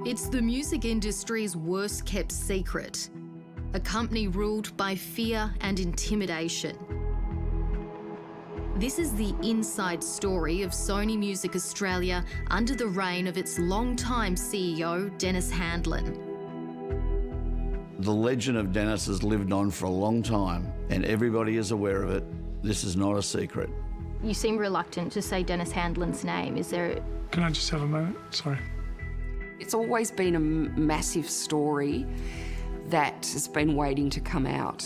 It's the music industry's worst-kept secret, a company ruled by fear and intimidation. This is the inside story of Sony Music Australia under the reign of its long-time CEO, Dennis Handlin. The legend of Dennis has lived on for a long time, and everybody is aware of it. This is not a secret. You seem reluctant to say Dennis Handlin's name. Is there... Can I just have a moment? Sorry. It's always been a massive story that has been waiting to come out.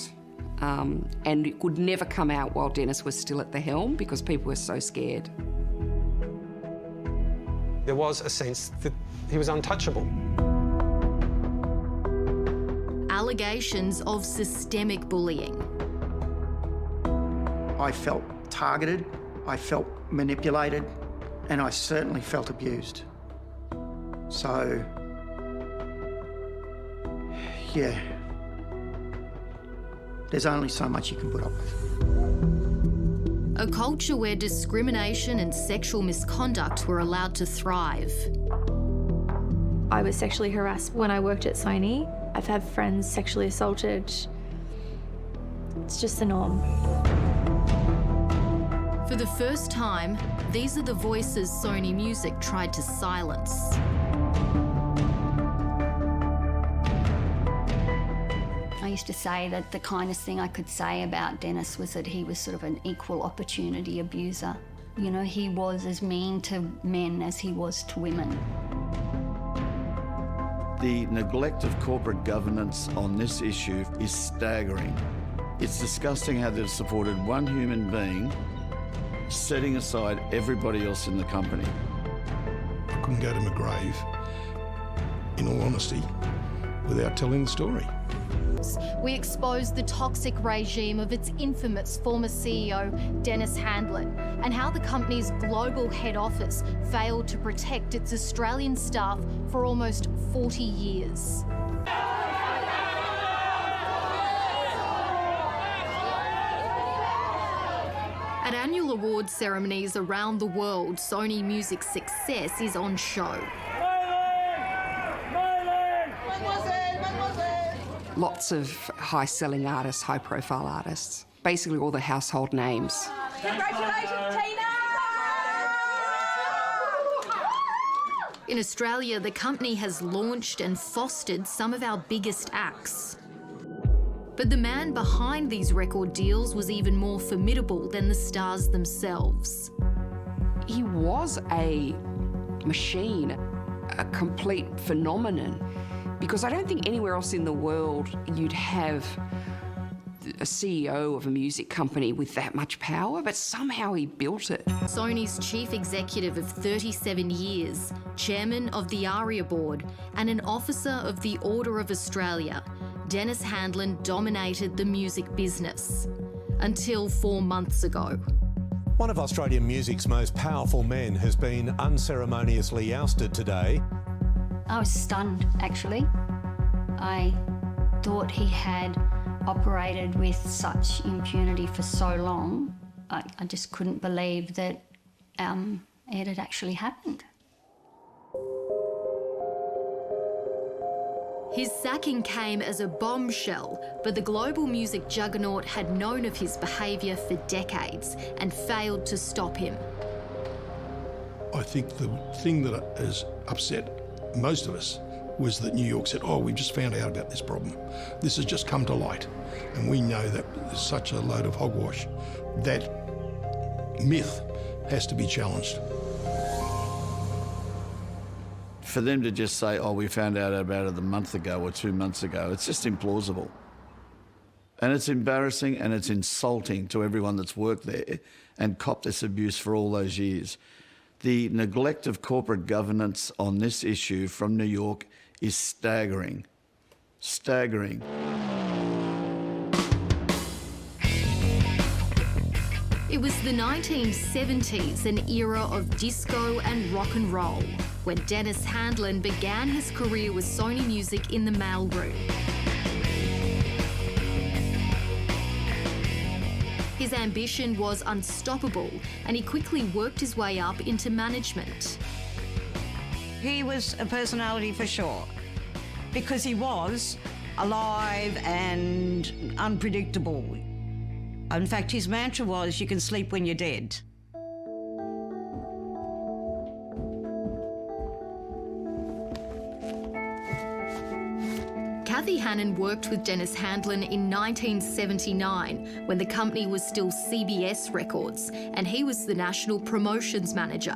And it could never come out while Dennis was still at the helm because people were so scared. There was a sense that he was untouchable. Allegations of systemic bullying. I felt targeted, I felt manipulated, and I certainly felt abused. So, yeah, there's only so much you can put up with. A culture where discrimination and sexual misconduct were allowed to thrive. I was sexually harassed when I worked at Sony. I've had friends sexually assaulted. It's just the norm. For the first time, these are the voices Sony Music tried to silence. I used to say that the kindest thing I could say about Dennis was that he was sort of an equal opportunity abuser. You know, he was as mean to men as he was to women. The neglect of corporate governance on this issue is staggering. It's disgusting how they've supported one human being, setting aside everybody else in the company. I couldn't go to my grave, in all honesty, without telling the story. We exposed the toxic regime of its infamous former CEO, Dennis Handlin, and how the company's global head office failed to protect its Australian staff for almost 40 years. At annual awards ceremonies around the world, Sony Music's success is on show. Lots of high-selling artists, high-profile artists, basically all the household names. Congratulations, Tina! In Australia, the company has launched and fostered some of our biggest acts. But the man behind these record deals was even more formidable than the stars themselves. He was a machine, a complete phenomenon, because I don't think anywhere else in the world you'd have a CEO of a music company with that much power, but somehow he built it. Sony's chief executive of 37 years, chairman of the ARIA board, and an officer of the Order of Australia, Dennis Handlin dominated the music business. Until 4 months ago. One of Australian music's most powerful men has been unceremoniously ousted today. I was stunned, actually. I thought he had operated with such impunity for so long. I just couldn't believe that it had actually happened. His sacking came as a bombshell, but the global music juggernaut had known of his behaviour for decades and failed to stop him. I think the thing that has upset most of us was that New York said, oh, we've just found out about this problem. This has just come to light. And we know that there's such a load of hogwash. That myth has to be challenged. For them to just say, oh, we found out about it a month ago or 2 months ago, it's just implausible. And it's embarrassing and it's insulting to everyone that's worked there and copped this abuse for all those years. The neglect of corporate governance on this issue from New York is staggering. Staggering. It was the 1970s, an era of disco and rock and roll, when Dennis Handlin began his career with Sony Music in the mailroom. His ambition was unstoppable, and he quickly worked his way up into management. He was a personality for sure, because he was alive and unpredictable. In fact, his mantra was, you can sleep when you're dead. Kathy Hannon worked with Dennis Handlin in 1979 when the company was still CBS Records and he was the national promotions manager.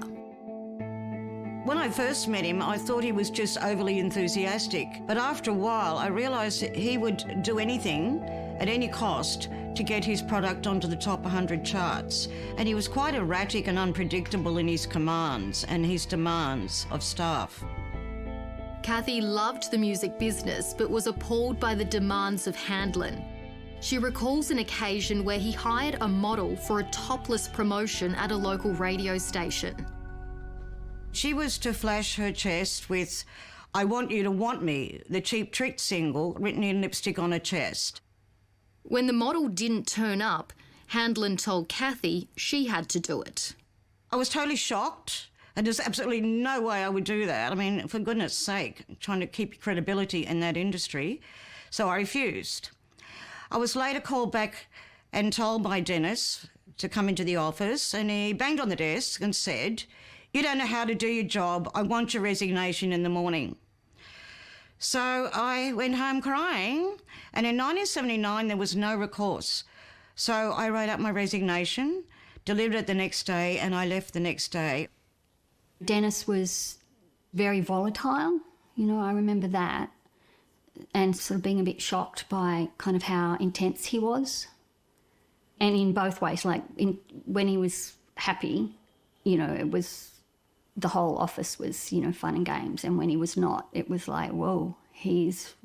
When I first met him, I thought he was just overly enthusiastic. But after a while, I realised that he would do anything at any cost to get his product onto the top 100 charts. And he was quite erratic and unpredictable in his commands and his demands of staff. Kathy loved the music business but was appalled by the demands of Handlin. She recalls an occasion where he hired a model for a topless promotion at a local radio station. She was to flash her chest with "I Want You to Want Me," the Cheap Trick single, written in lipstick on her chest. When the model didn't turn up, Handlin told Kathy she had to do it. I was totally shocked, and there's absolutely no way I would do that. I mean, for goodness sake, trying to keep credibility in that industry. So I refused. I was later called back and told by Dennis to come into the office, and he banged on the desk and said, "You don't know how to do your job. I want your resignation in the morning." So I went home crying, and in 1979 there was no recourse. So I wrote up my resignation, delivered it the next day, and I left the next day. Dennis was very volatile, I remember that, and sort of being a bit shocked by kind of how intense he was. And in both ways, when he was happy, it was, the whole office was, fun and games, and when he was not, it was like, whoa, he's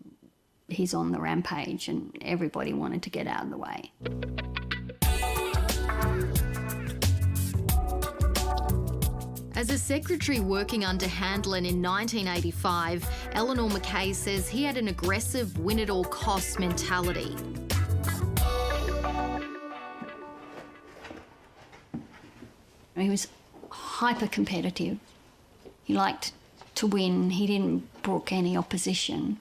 on the rampage, and everybody wanted to get out of the way. As a secretary working under Handlin in 1985, Eleanor McKay says he had an aggressive win-at-all-costs mentality. He was hyper-competitive. He liked to win. He didn't brook any opposition.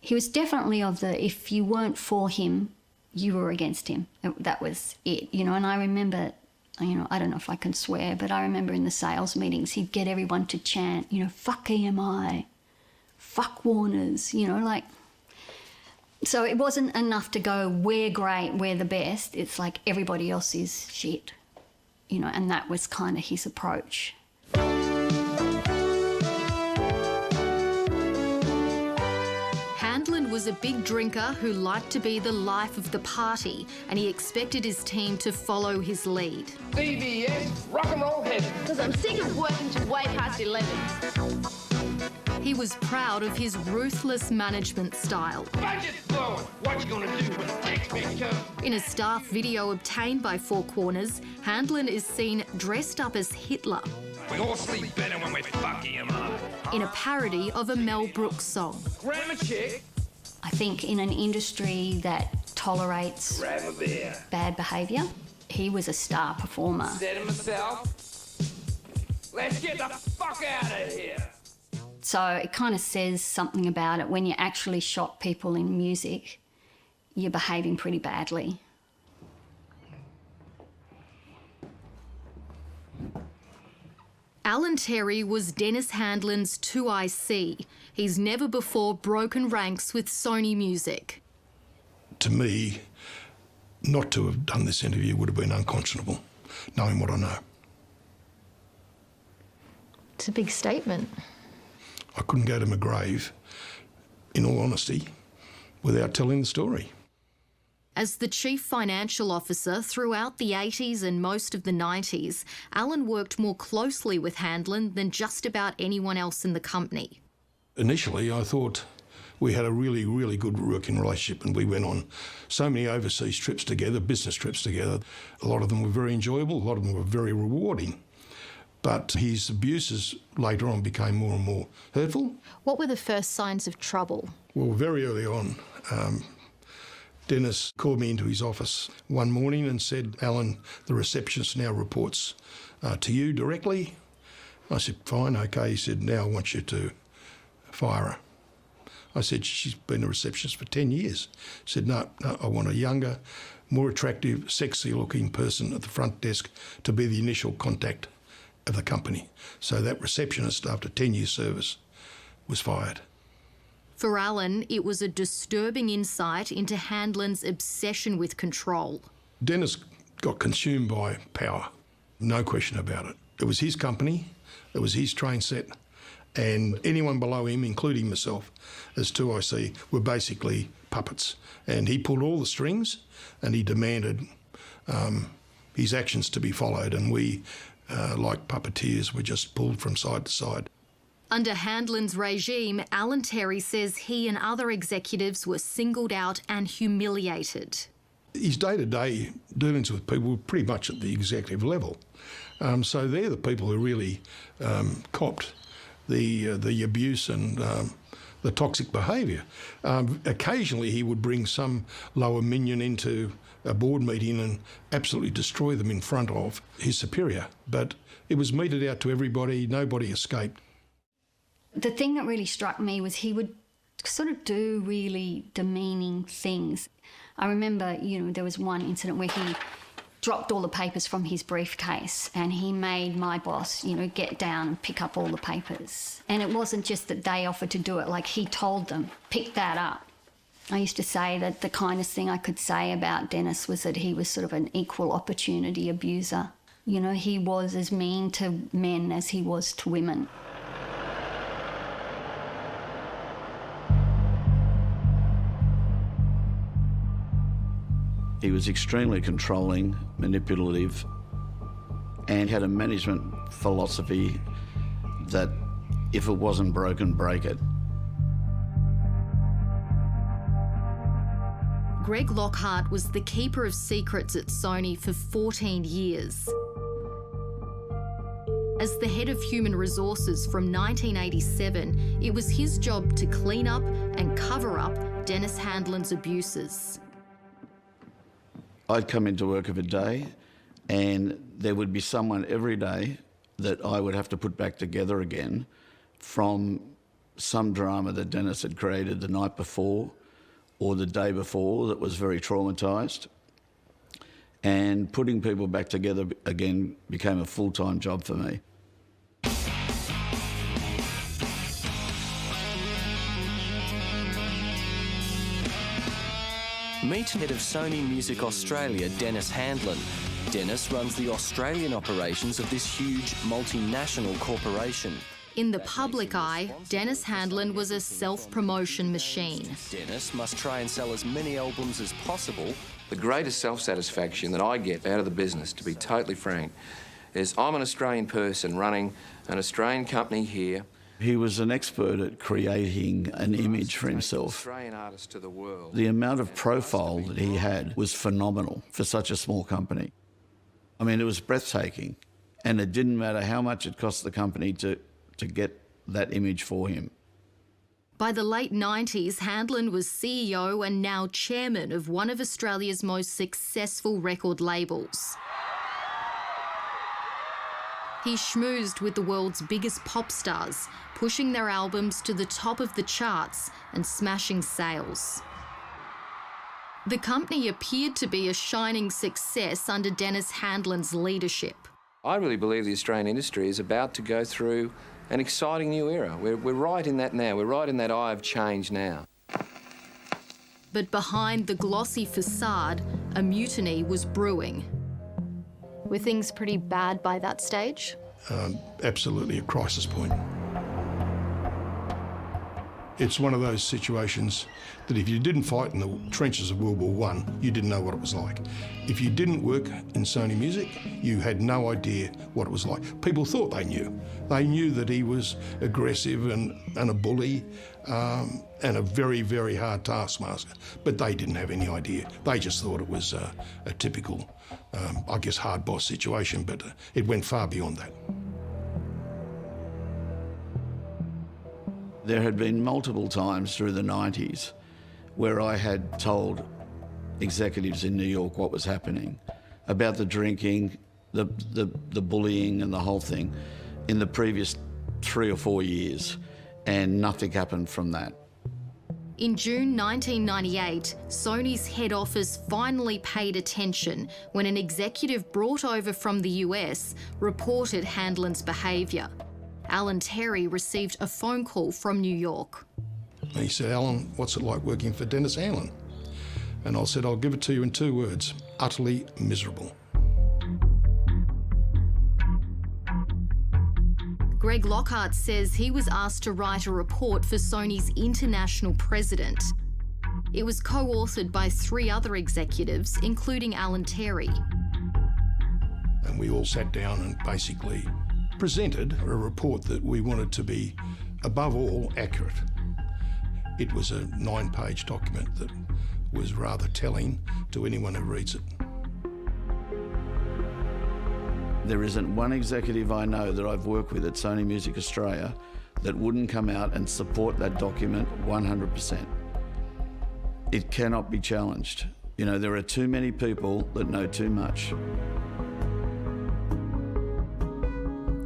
He was definitely of the, if you weren't for him, you were against him. That was it, and I remember, I don't know if I can swear, but I remember in the sales meetings, he'd get everyone to chant, fuck EMI, fuck Warners, So it wasn't enough to go, we're great, we're the best. It's like everybody else is shit, and that was kind of his approach. Handlin was a big drinker who liked to be the life of the party, and he expected his team to follow his lead. CBS, rock and roll heaven. Because I'm sick of working to way past 11. He was proud of his ruthless management style. Budget's flowing. What you gonna do when the next big comes? In a staff video obtained by Four Corners, Handlin is seen dressed up as Hitler. We all sleep better when we fuck him up. In a parody of a Mel Brooks song. Grab a chick. I think in an industry that tolerates bad behaviour, he was a star performer. Said to myself, let's get the fuck out of here. So it kind of says something about it. When you actually shock people in music, you're behaving pretty badly. Alan Terry was Dennis Handlin's 2IC. He's never before broken ranks with Sony Music. To me, not to have done this interview would have been unconscionable, knowing what I know. It's a big statement. I couldn't go to my grave, in all honesty, without telling the story. As the chief financial officer throughout the 80s and most of the 90s, Alan worked more closely with Handlin than just about anyone else in the company. Initially, I thought we had a really, really good working relationship, and we went on so many overseas trips together, business trips together. A lot of them were very enjoyable, a lot of them were very rewarding. But his abuses later on became more and more hurtful. What were the first signs of trouble? Well, very early on, Dennis called me into his office one morning and said, "Alan, the receptionist now reports to you directly, I said, fine, okay. He said, now I want you to fire her. I said, she's been a receptionist for 10 years. He said, no, I want a younger, more attractive, sexy-looking person at the front desk to be the initial contact of the company. So that receptionist, after 10 years service, was fired. For Alan, it was a disturbing insight into Handlin's obsession with control. Dennis got consumed by power, no question about it. It was his company, it was his train set, and anyone below him, including myself, as 2IC, were basically puppets. And he pulled all the strings and he demanded his actions to be followed, and we, like puppeteers, were just pulled from side to side. Under Handlin's regime, Alan Terry says he and other executives were singled out and humiliated. His day-to-day dealings with people were pretty much at the executive level. So they're the people who really copped the abuse and the toxic behaviour. Occasionally he would bring some lower minion into a board meeting and absolutely destroy them in front of his superior. But it was meted out to everybody, nobody escaped. The thing that really struck me was he would sort of do really demeaning things. I remember, there was one incident where he dropped all the papers from his briefcase and he made my boss, get down and pick up all the papers. And it wasn't just that they offered to do it, like he told them, pick that up. I used to say that the kindest thing I could say about Dennis was that he was sort of an equal opportunity abuser. He was as mean to men as he was to women. He was extremely controlling, manipulative, and had a management philosophy that if it wasn't broken, break it. Greg Lockhart was the keeper of secrets at Sony for 14 years. As the head of human resources from 1987, it was his job to clean up and cover up Dennis Handlin's abuses. I'd come into work of a day and there would be someone every day that I would have to put back together again from some drama that Dennis had created the night before or the day before that was very traumatised. And putting people back together again became a full-time job for me. Meet head of Sony Music Australia, Dennis Handlin. Dennis runs the Australian operations of this huge multinational corporation. In the public eye, Dennis Handlin was a self-promotion machine. Dennis must try and sell as many albums as possible. The greatest self-satisfaction that I get out of the business, to be totally frank, is I'm an Australian person running an Australian company here. He was an expert at creating an image for himself. The amount of profile that he had was phenomenal for such a small company. I mean, it was breathtaking, and it didn't matter how much it cost the company to get that image for him. By the late 90s, Handlin was CEO and now chairman of one of Australia's most successful record labels. He schmoozed with the world's biggest pop stars, pushing their albums to the top of the charts and smashing sales. The company appeared to be a shining success under Dennis Handlin's leadership. I really believe the Australian industry is about to go through an exciting new era. We're right in that now. We're right in that eye of change now. But behind the glossy facade, a mutiny was brewing. Were things pretty bad by that stage? Absolutely a crisis point. It's one of those situations that if you didn't fight in the trenches of World War I, you didn't know what it was like. If you didn't work in Sony Music, you had no idea what it was like. People thought they knew. They knew that he was aggressive and a bully and a very, very hard taskmaster, but they didn't have any idea. They just thought it was a typical, I guess, hard boss situation, but it went far beyond that. There had been multiple times through the 90s where I had told executives in New York what was happening, about the drinking, the bullying and the whole thing. in the previous 3 or 4 years, and nothing happened from that. In June 1998, Sony's head office finally paid attention when an executive brought over from the US reported Handlin's behaviour. Alan Terry received a phone call from New York. And he said, "Alan, what's it like working for Dennis Handlin?" And I said, "I'll give it to you in 2 words, utterly miserable." Greg Lockhart says he was asked to write a report for Sony's international president. It was co-authored by 3 other executives, including Alan Terry. And we all sat down and basically presented a report that we wanted to be, above all, accurate. It was a 9-page document that was rather telling to anyone who reads it. There isn't one executive I know that I've worked with at Sony Music Australia that wouldn't come out and support that document 100%. It cannot be challenged. You know, there are too many people that know too much.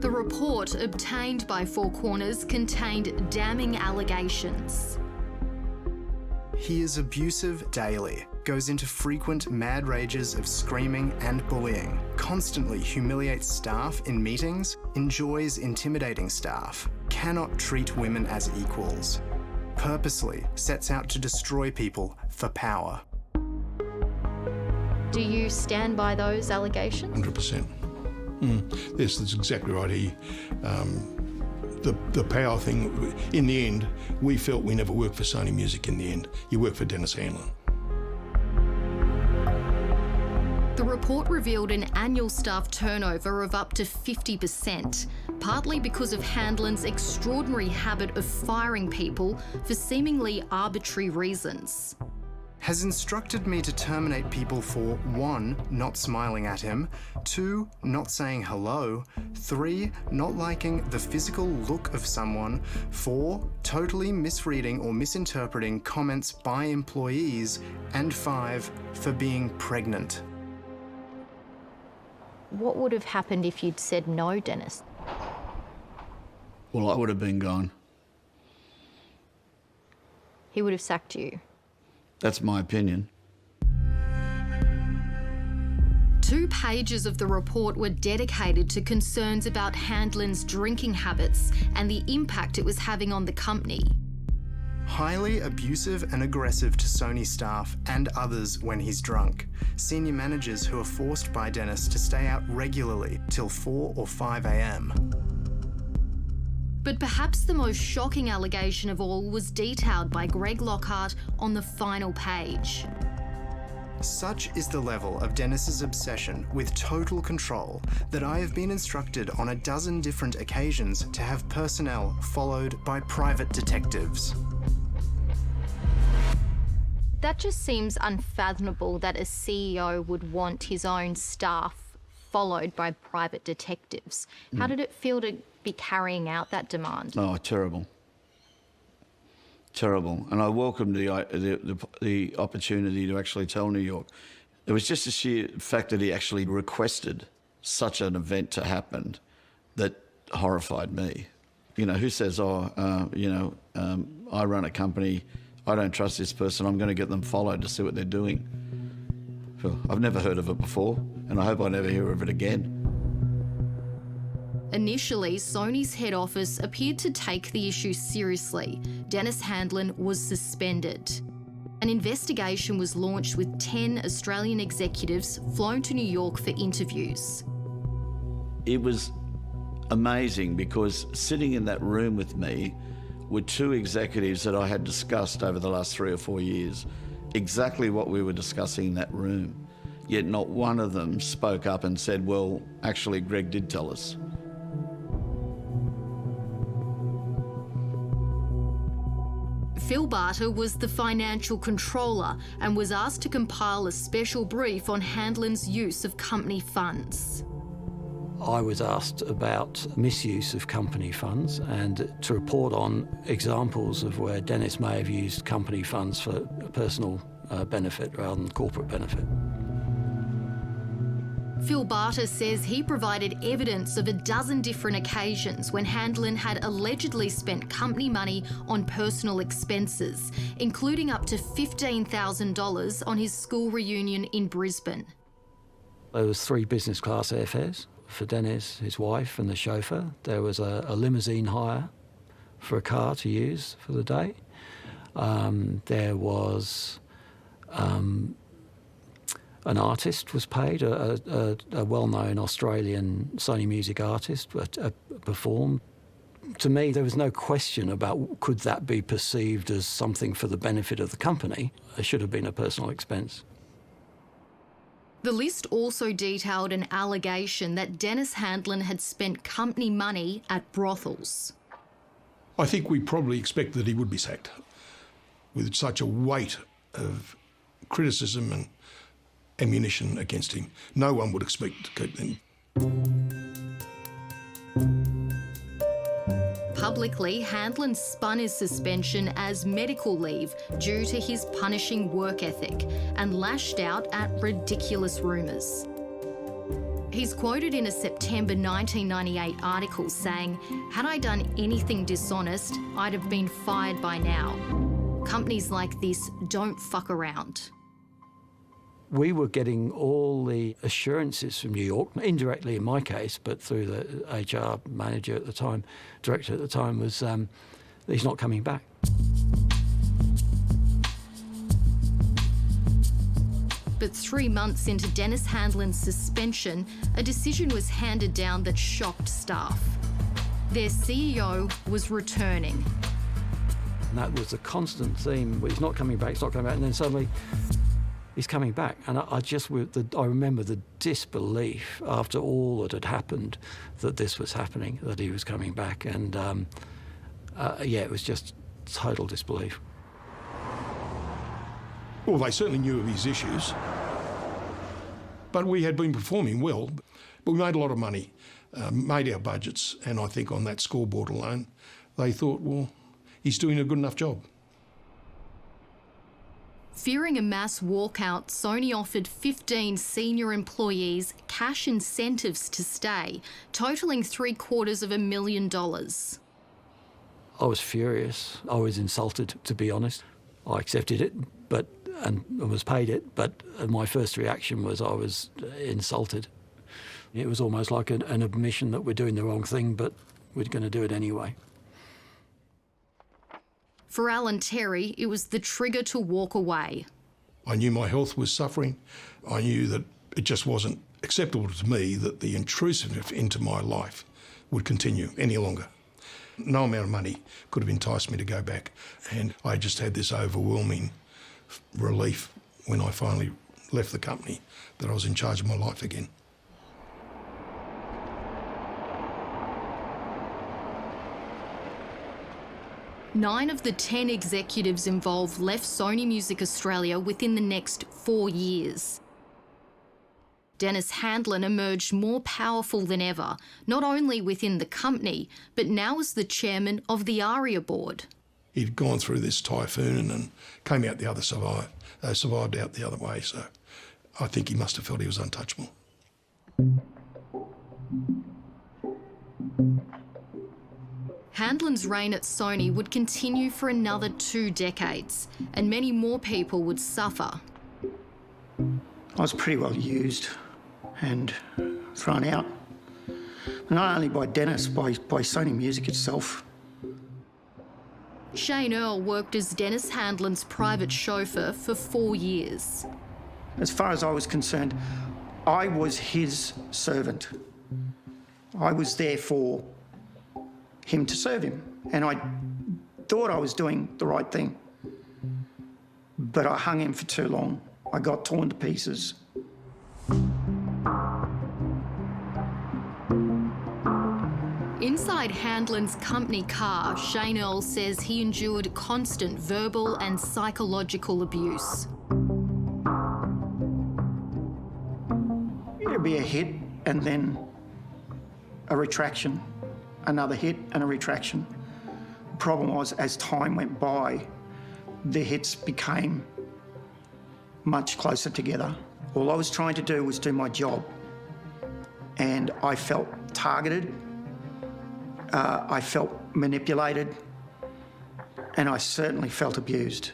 The report obtained by Four Corners contained damning allegations. He is abusive daily, goes into frequent mad rages of screaming and bullying, constantly humiliates staff in meetings, enjoys intimidating staff, cannot treat women as equals, purposely sets out to destroy people for power. Do you stand by those allegations? 100%. Yes, that's exactly right. The power thing, in the end, we felt we never worked for Sony Music in the end. You work for Dennis Handlin. The report revealed an annual staff turnover of up to 50%, partly because of Handlin's extraordinary habit of firing people for seemingly arbitrary reasons. Has instructed me to terminate people for 1, not smiling at him, 2, not saying hello, 3, not liking the physical look of someone, 4, totally misreading or misinterpreting comments by employees, and 5, for being pregnant. What would have happened if you'd said no, Dennis? Well, I would have been gone. He would have sacked you. That's my opinion. 2 pages of the report were dedicated to concerns about Handlin's drinking habits and the impact it was having on the company. Highly abusive and aggressive to Sony staff and others when he's drunk. Senior managers who are forced by Dennis to stay out regularly till 4 or 5 a.m. But perhaps the most shocking allegation of all was detailed by Greg Lockhart on the final page. Such is the level of Dennis's obsession with total control that I have been instructed on a dozen different occasions to have personnel followed by private detectives. That just seems unfathomable that a CEO would want his own staff followed by private detectives. How did it feel to be carrying out that demand? Oh, terrible. Terrible. And I welcomed the opportunity to actually tell New York. It was just the sheer fact that he actually requested such an event to happen that horrified me. You know, who says, I run a company, I don't trust this person, I'm going to get them followed to see what they're doing. Well, I've never heard of it before, and I hope I never hear of it again. Initially, Sony's head office appeared to take the issue seriously. Dennis Handlin was suspended. An investigation was launched with 10 Australian executives flown to New York for interviews. It was amazing because sitting in that room with me were 2 executives that I had discussed over the last 3 or 4 years, exactly what we were discussing in that room. Yet not one of them spoke up and said, well, actually, Greg did tell us. Phil Barter was the financial controller and was asked to compile a special brief on Handlin's use of company funds. I was asked about misuse of company funds and to report on examples of where Dennis may have used company funds for personal benefit rather than corporate benefit. Phil Barter says he provided evidence of a dozen different occasions when Handlin had allegedly spent company money on personal expenses, including up to $15,000 on his school reunion in Brisbane. There was 3 business class airfares for Dennis, his wife and the chauffeur. There was a limousine hire for a car to use for the day. There was an artist was paid, a well-known Australian Sony music artist performed. To me, there was no question about could that be perceived as something for the benefit of the company. It should have been a personal expense. The list also detailed an allegation that Dennis Handlin had spent company money at brothels. I think we probably expected that he would be sacked. With such a weight of criticism and ammunition against him, no one would expect to keep them. Publicly, Handlin spun his suspension as medical leave due to his punishing work ethic and lashed out at ridiculous rumours. He's quoted in a September 1998 article saying, "Had I done anything dishonest, I'd have been fired by now. Companies like this don't fuck around." We were getting all the assurances from New York, indirectly in my case, but through the HR manager at the time, director at the time, was that he's not coming back. But 3 months into Dennis Handlin's suspension, a decision was handed down that shocked staff. Their CEO was returning. And that was a constant theme. He's not coming back, he's not coming back, and then suddenly he's coming back. And I remember the disbelief after all that had happened that this was happening, that he was coming back. And it was just total disbelief. Well, they certainly knew of his issues, but we had been performing well. But we made a lot of money, made our budgets, and I think on that scoreboard alone, they thought, well, he's doing a good enough job. Fearing a mass walkout, Sony offered 15 senior employees cash incentives to stay, totalling $750,000. I was furious. I was insulted, to be honest. I accepted it, and was paid it, but my first reaction was I was insulted. It was almost like an admission that we're doing the wrong thing, but we're going to do it anyway. For Alan Terry, it was the trigger to walk away. I knew my health was suffering. I knew that it just wasn't acceptable to me that the intrusiveness into my life would continue any longer. No amount of money could have enticed me to go back, and I just had this overwhelming relief when I finally left the company that I was in charge of my life again. Nine of the 10 executives involved left Sony Music Australia within the next 4 years. Dennis Handlin emerged more powerful than ever, not only within the company, but now as the chairman of the ARIA board. He'd gone through this typhoon and came out the other side, survived out the other way, so I think he must have felt he was untouchable. Handlin's reign at Sony would continue for another 2 decades, and many more people would suffer. I was pretty well used and thrown out, not only by Dennis, by Sony Music itself. Shane Earl worked as Dennis Handlin's private chauffeur for 4 years. As far as I was concerned, I was his servant. I was there for him to serve him, and I thought I was doing the right thing. But I hung him for too long. I got torn to pieces. Inside Handlin's company car, Shane Earl says he endured constant verbal and psychological abuse. It'd be a hit and then a retraction, another hit and a retraction. The problem was, as time went by, the hits became much closer together. All I was trying to do was do my job and I felt targeted, I felt manipulated, and I certainly felt abused.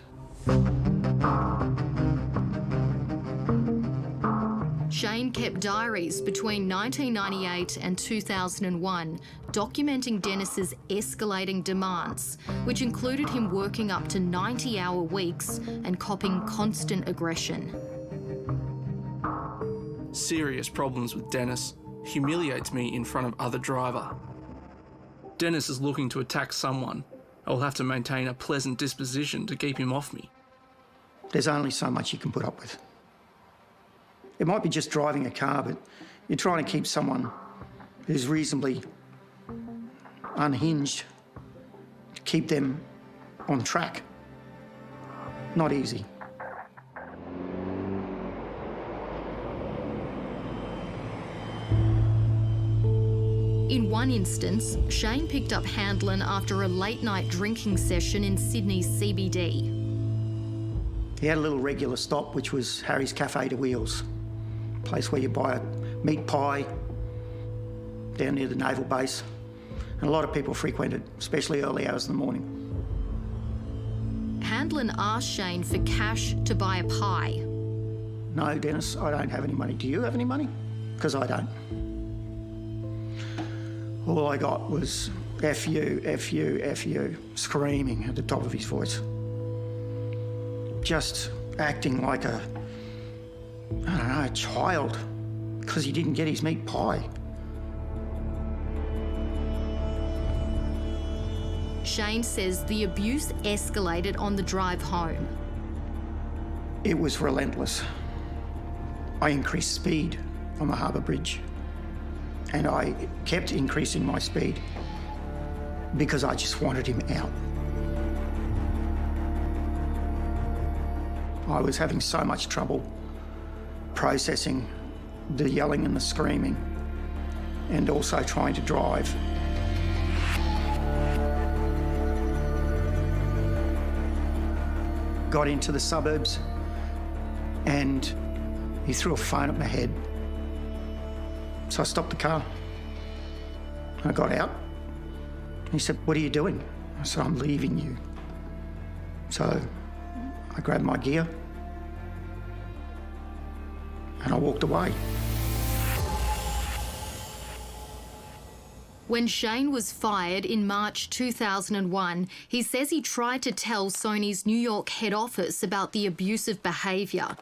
Shane kept diaries between 1998 and 2001, documenting Dennis's escalating demands, which included him working up to 90-hour weeks and copping constant aggression. Serious problems with Dennis. Humiliates me in front of other driver. Dennis is looking to attack someone. I will have to maintain a pleasant disposition to keep him off me. There's only so much you can put up with. It might be just driving a car, but you're trying to keep someone who's reasonably unhinged, to keep them on track. Not easy. In one instance, Shane picked up Handlin after a late-night drinking session in Sydney's CBD. He had a little regular stop, which was Harry's Cafe to Wheels, a place where you buy a meat pie down near the naval base. And a lot of people frequent it, especially early hours in the morning. Handlin asked Shane for cash to buy a pie. No, Dennis, I don't have any money. Do you have any money? Because I don't. All I got was F you, F you, F you, screaming at the top of his voice. Just acting like a, I don't know, a child, because he didn't get his meat pie. Shane says the abuse escalated on the drive home. It was relentless. I increased speed on the harbour bridge, and I kept increasing my speed because I just wanted him out. I was having so much trouble processing the yelling and the screaming, and also trying to drive. Got into the suburbs, and he threw a phone at my head. So I stopped the car. I got out. He said, "What are you doing?" I said, "I'm leaving you." So I grabbed my gear and I walked away. When Shane was fired in March 2001, he says he tried to tell Sony's New York head office about the abusive behaviour.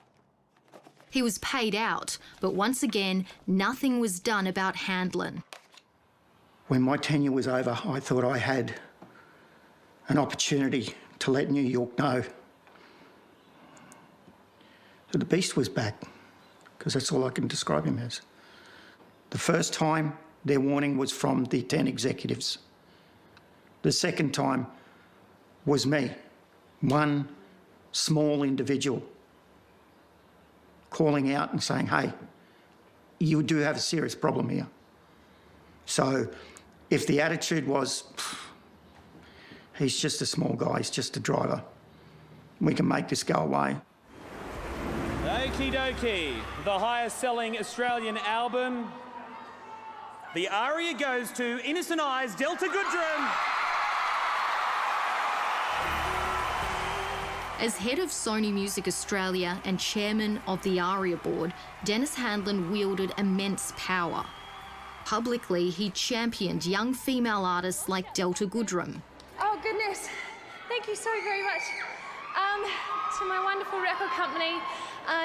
He was paid out, but once again, nothing was done about Handlin. When my tenure was over, I thought I had an opportunity to let New York know that the beast was back, because that's all I can describe him as. The first time, their warning was from the 10 executives. The second time was me, one small individual, calling out and saying, "Hey, you do have a serious problem here." So if the attitude was, "He's just a small guy, he's just a driver, we can make this go away." Okie dokie, the highest selling Australian album. The aria goes to Innocent Eyes, Delta Goodrum. As head of Sony Music Australia and chairman of the ARIA board, Dennis Handlin wielded immense power. Publicly, he championed young female artists like Delta Goodrum. Oh, goodness. Thank you so very much. To my wonderful record company,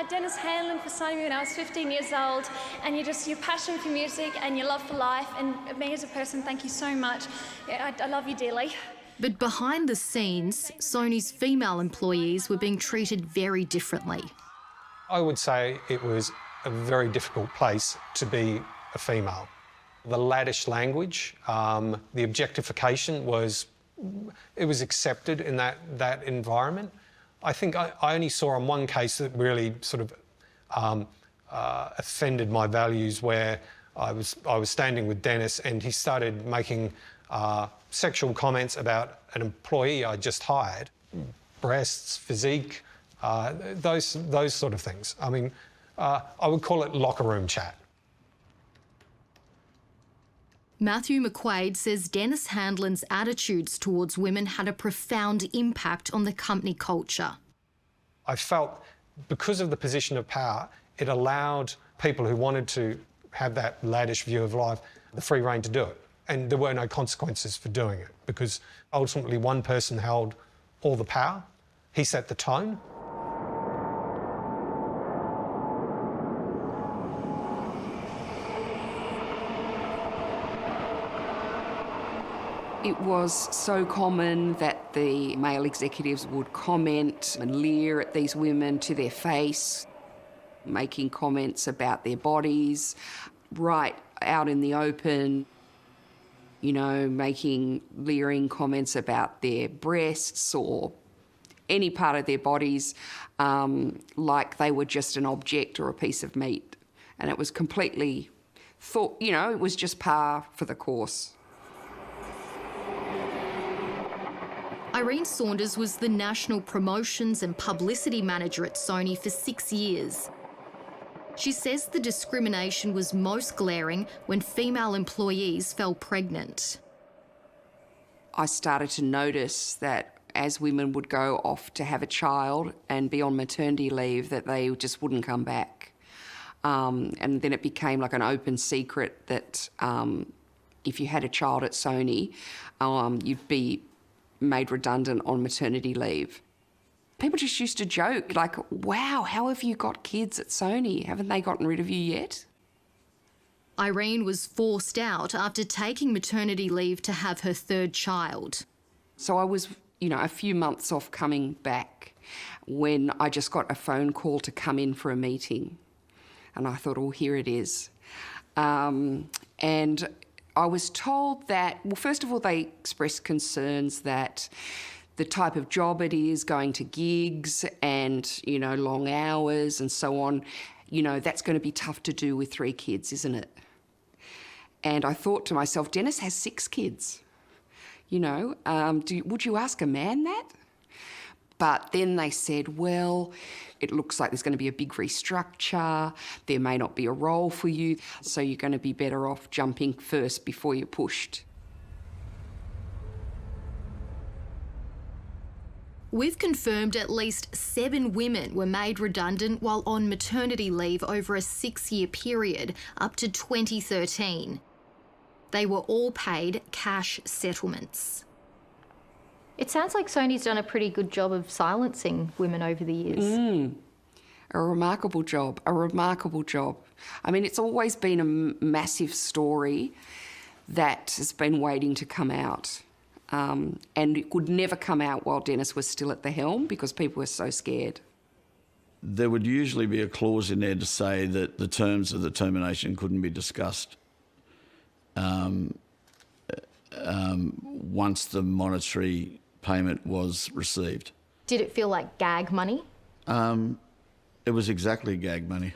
Dennis Handlin, for signing me when I was 15 years old, and your passion for music and your love for life, and me as a person, thank you so much. Yeah, I love you dearly. But behind the scenes, Sony's female employees were being treated very differently. I would say it was a very difficult place to be a female. The laddish language, the objectification was accepted in that environment. I think I only saw on one case that really sort of offended my values, where I was standing with Dennis and he started making sexual comments about an employee I just hired, breasts, physique, those sort of things. I mean, I would call it locker room chat. Matthew McQuaid says Dennis Handlin's attitudes towards women had a profound impact on the company culture. I felt because of the position of power, it allowed people who wanted to have that laddish view of life the free rein to do it. And there were no consequences for doing it because ultimately one person held all the power. He set the tone. It was so common that the male executives would comment and leer at these women to their face, making comments about their bodies right out in the open, you know, making leering comments about their breasts or any part of their bodies, like they were just an object or a piece of meat. And it was completely thought, you know, it was just par for the course. Irene Saunders was the National Promotions and Publicity Manager at Sony for 6 years. She says the discrimination was most glaring when female employees fell pregnant. I started to notice that as women would go off to have a child and be on maternity leave, that they just wouldn't come back. And then it became like an open secret that if you had a child at Sony, you'd be made redundant on maternity leave. People just used to joke, like, wow, how have you got kids at Sony? Haven't they gotten rid of you yet? Irene was forced out after taking maternity leave to have her third child. So I was, you know, a few months off coming back when I just got a phone call to come in for a meeting. And I thought, oh, here it is. And I was told that, well, first of all, they expressed concerns that the type of job it is, going to gigs and, you know, long hours and so on, you know, that's going to be tough to do with 3 kids, isn't it? And I thought to myself, Dennis has 6 kids. You know, would you ask a man that? But then they said, well, it looks like there's going to be a big restructure. There may not be a role for you, so you're going to be better off jumping first before you're pushed. We've confirmed at least 7 women were made redundant while on maternity leave over a 6-year period, up to 2013. They were all paid cash settlements. It sounds like Sony's done a pretty good job of silencing women over the years. A remarkable job, a remarkable job. I mean, it's always been a massive story that has been waiting to come out. And it would never come out while Dennis was still at the helm because people were so scared. There would usually be a clause in there to say that the terms of the termination couldn't be discussed once the monetary payment was received. Did it feel like gag money? It was exactly gag money.